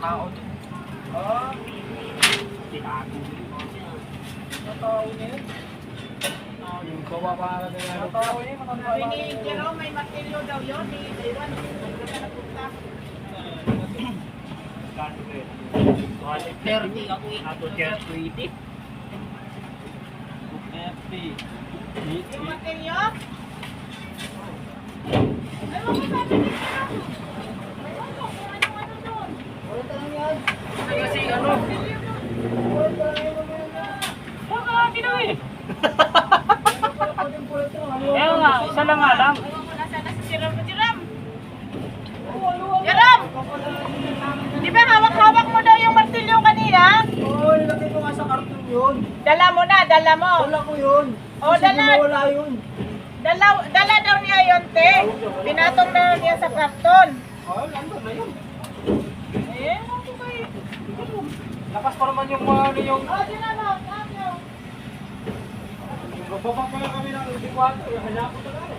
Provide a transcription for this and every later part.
tao din. Ah. Tinago. Tao niya. Yung kawawa na ganyan. Tao niya, matanda. Sabi ni Jerome, may martilyo daw yun. Ni Iwan, nagpunta na punta. 30 ako eh. Ato 30. 30. Yung martilyo? Ay, makasabi ni Jerome. Ewan ko kung ano-ano doon. Wala talang yan. Kasi ano? Baka ginawa eh. Kaya nga, isa lang nga lang. Ewan ko nasa si Jerome. Jerome! Jerome! Di ba hawak-hawak mo daw yung martilyo kanina? Oo, nilagay ko nga sa karton yun. Dala mo na, dala mo. Wala ko yun. O, dala. Wala yun. Dala daw niya yun, te. Pinatong na niya sa karton. Oo, nandun na yun. Eh, ano ba eh? Lakas pa naman yung ano yung... O, dinalo, dinalo. Magbaba pa lang kami ng 24. Hanapon na lang.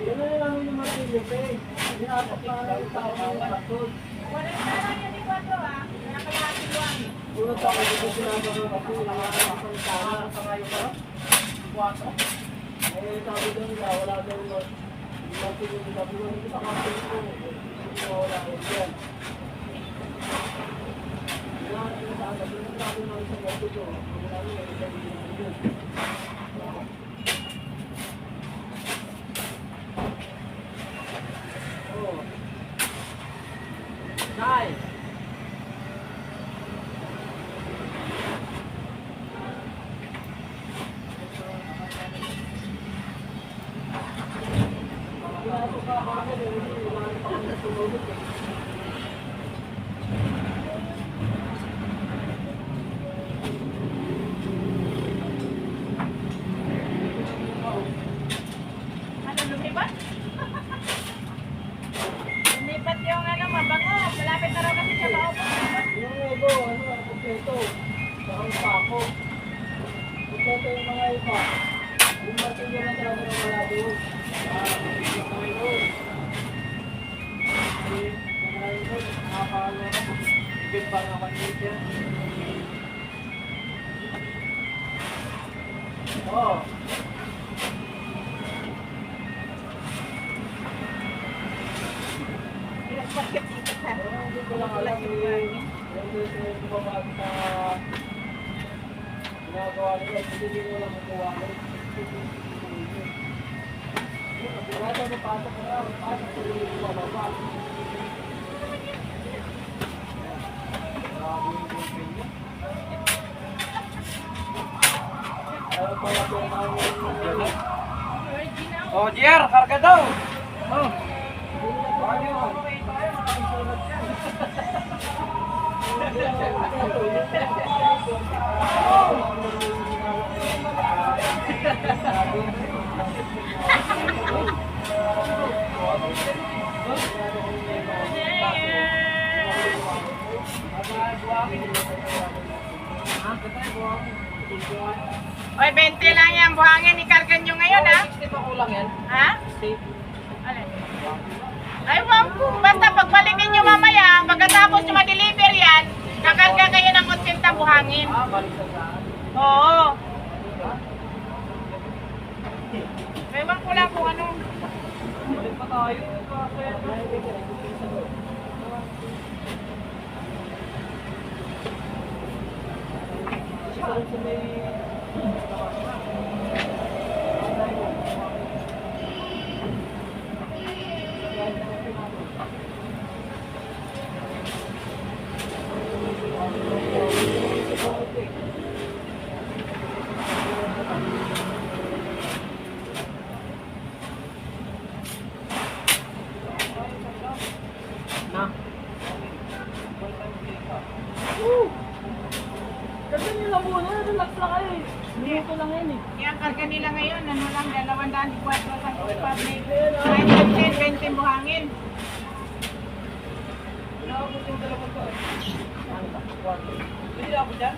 Yan na lang yung martilyo, pe. Hinapak na lang yung tao ng karton. Walang dala niya ni Quadro, ah. Kaya kalahati luwan. Unang tao dito sinabi ko kasi nakakasang sana sa ngayon ka. 4. Eh, sabi daw nila, wala daw yung martilyo nila. Pero hindi pa karton ko. Hindi wala ko yan. Nice. Ano, lumipat? Lumipat yung ano, mabango. Malapit na raw kasi siya maupo. Yung ego, ano, kompleto. Saka yung pako. Kompleto yung mga iba. Yung martilyo lang talaga ng wala doon. Yung mga ito. Yung mga ito, nakapalo na. Ibig ba nga kanilip yan? Oo. Hindi ko lang alam yung bumabag sa ginagawa nila. Hindi ko lang magawa nila. Kaya sa mapasok ko na, mapasok ko yung bumabag. Oh, JR, karga daw! Oh! Oy, 20 lang yan. Buhangin, ikargan nyo ngayon, ha? 60 pa kulang yan. Ha? Alin? Ay, wag po. Basta pagbalikin nyo mamaya, pagkatapos nyo ma-deliver yan, kakarga kayo ng 80 buhangin. Balik sa saan? Oo. Ewan ko lang kung ano. Balik pa tayo. Na. Kasi nila muna, relax lang kayo eh. Minuto lang yan eh. Yan, karga nila ngayon. Ano lang, 204 sa public. 9, 10, 20 buhangin. Naabot yung dalawang ko. Hindi na ako dyan.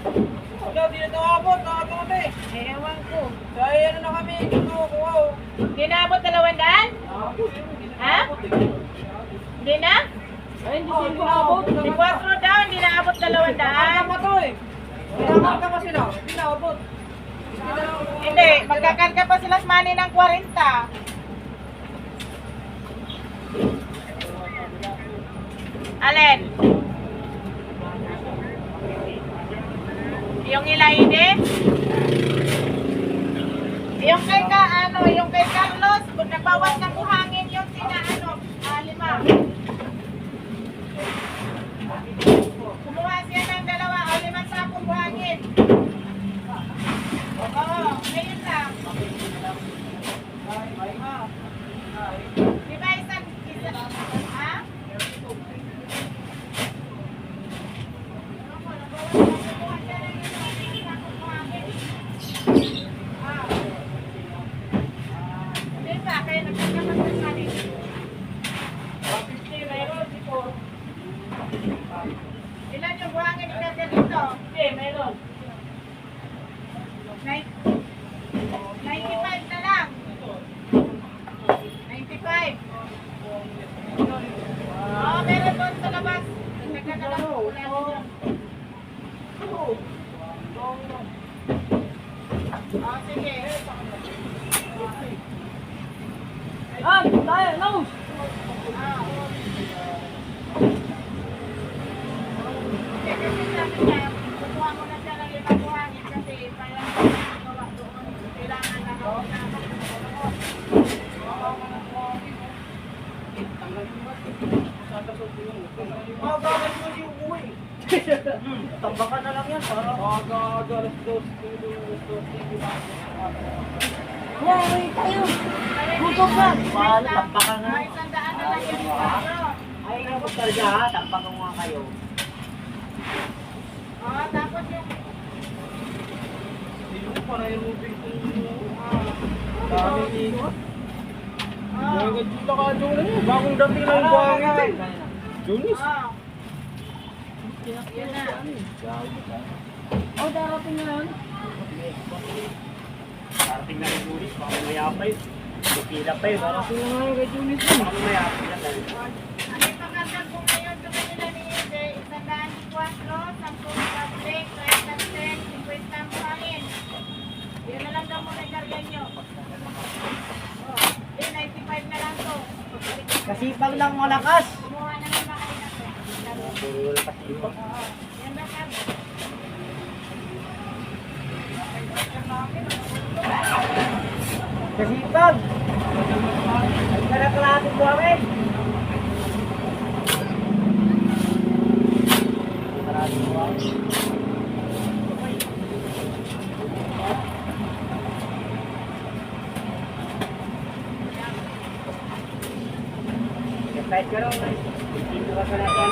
Wala, di na nakabot. Nakabot eh. Eh, ewan ko. Kaya ano na kami. Ito ko. Di naabot 200? Oo. Ha? Hindi na? Ay, hindi sila abot. Si 4 daw, hindi naabot 200. Pa to eh. Pinakarga pa sila. Pinaabot. Hindi, magkakarga pa sila sa money ng 40. Alin? Yung ilaide? Yung kay yung kay Carlos, kung nabawas ng buhangin yung sina 5. Kumuha siya ng 2 o 5 sakong buhangin. Oo, ngayon lang. Di ba isa, ha? Di ba, kaya nagkakakas sa rin. 50 mayroon, tipo. Ilan yung buhangin ikarga dito? Hindi, mayroon. 95 na lang. 95. Oo, meron doon sa labas. Nagkakakas na lang. Oo, sige. Ah, tayo, nose. Kasi sabi niya, kukuha mo na siya ng 5 buhangin kasi parang gawa doon. Kailangan na ako na Magagat mo yung uwi. Tambakan na lang yan para. Magagat, dos. Wow, tayo. Gutok na. Mahal, tambakan na. May 100 na lang yung buhangin. Ay, nabot talaga ha. Tambakan nga kayo. Oo, tapos yung Para yung moving kong daming ikot. Nagad dito ka, Jonas. Bagong dating lang yung buhangin eh. Jonas. Oo. Yan na. Oh, darating na yan. Darating na rin Junis, baka mayapay. Pipila pa yun. Darating na nga yung kay Jonas. Baka mayapay na tayo. Ang ipagkakag ko ngayon sa kanila ni Ede, 104, 10 public, 30 50 ang buhangin. Yan na lang daw muna ikarga nyo. Oh, 95 na lang to. Kasipag lang malakas. Kumuha na naman kayo na to. Puro wala pasipa. Oo, yan na kag. Kasipag. Ang kalakalating buhangin. Maraming buhay. Kahit ka raw, dito ka sa natin.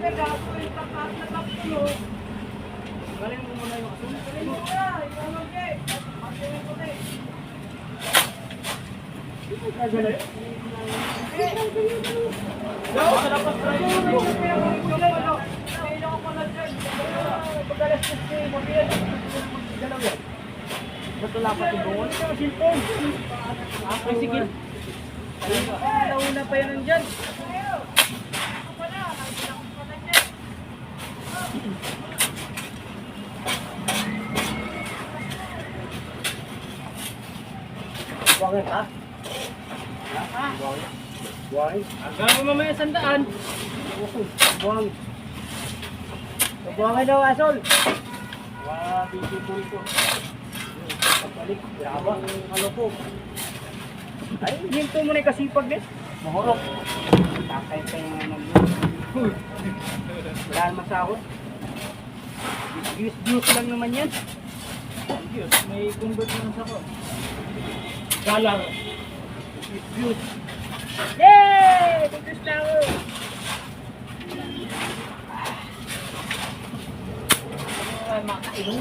gato yung tapat na tapos. Galing mo muna yung aso. Galing mo na, ikaw lang eh. Makinig ko na eh. Kagaling. No, sa dapat tayo. Kailan ko pala dyan. Pag-alas 15, mabiyan. Galaw yan. Ba't wala pa tibungon? Silpon. Ay, sige. Nauna pa yan nandyan. Buwangin, ha? Ha? Buwangin. Hanggang mo mamaya sandaan. Buwangin. Buwangin daw, Asol. Wala, bisipo ito. Pagbalik, graba. Ano po? Ay, hinto mo na yung kasipag din. Mahorok. Takay pa yung ano. Wala naman sahod. Views lang naman yan. Diyos, may convert naman sa ko. Galang. Views. Yay! Views na ako. Ay, makainom.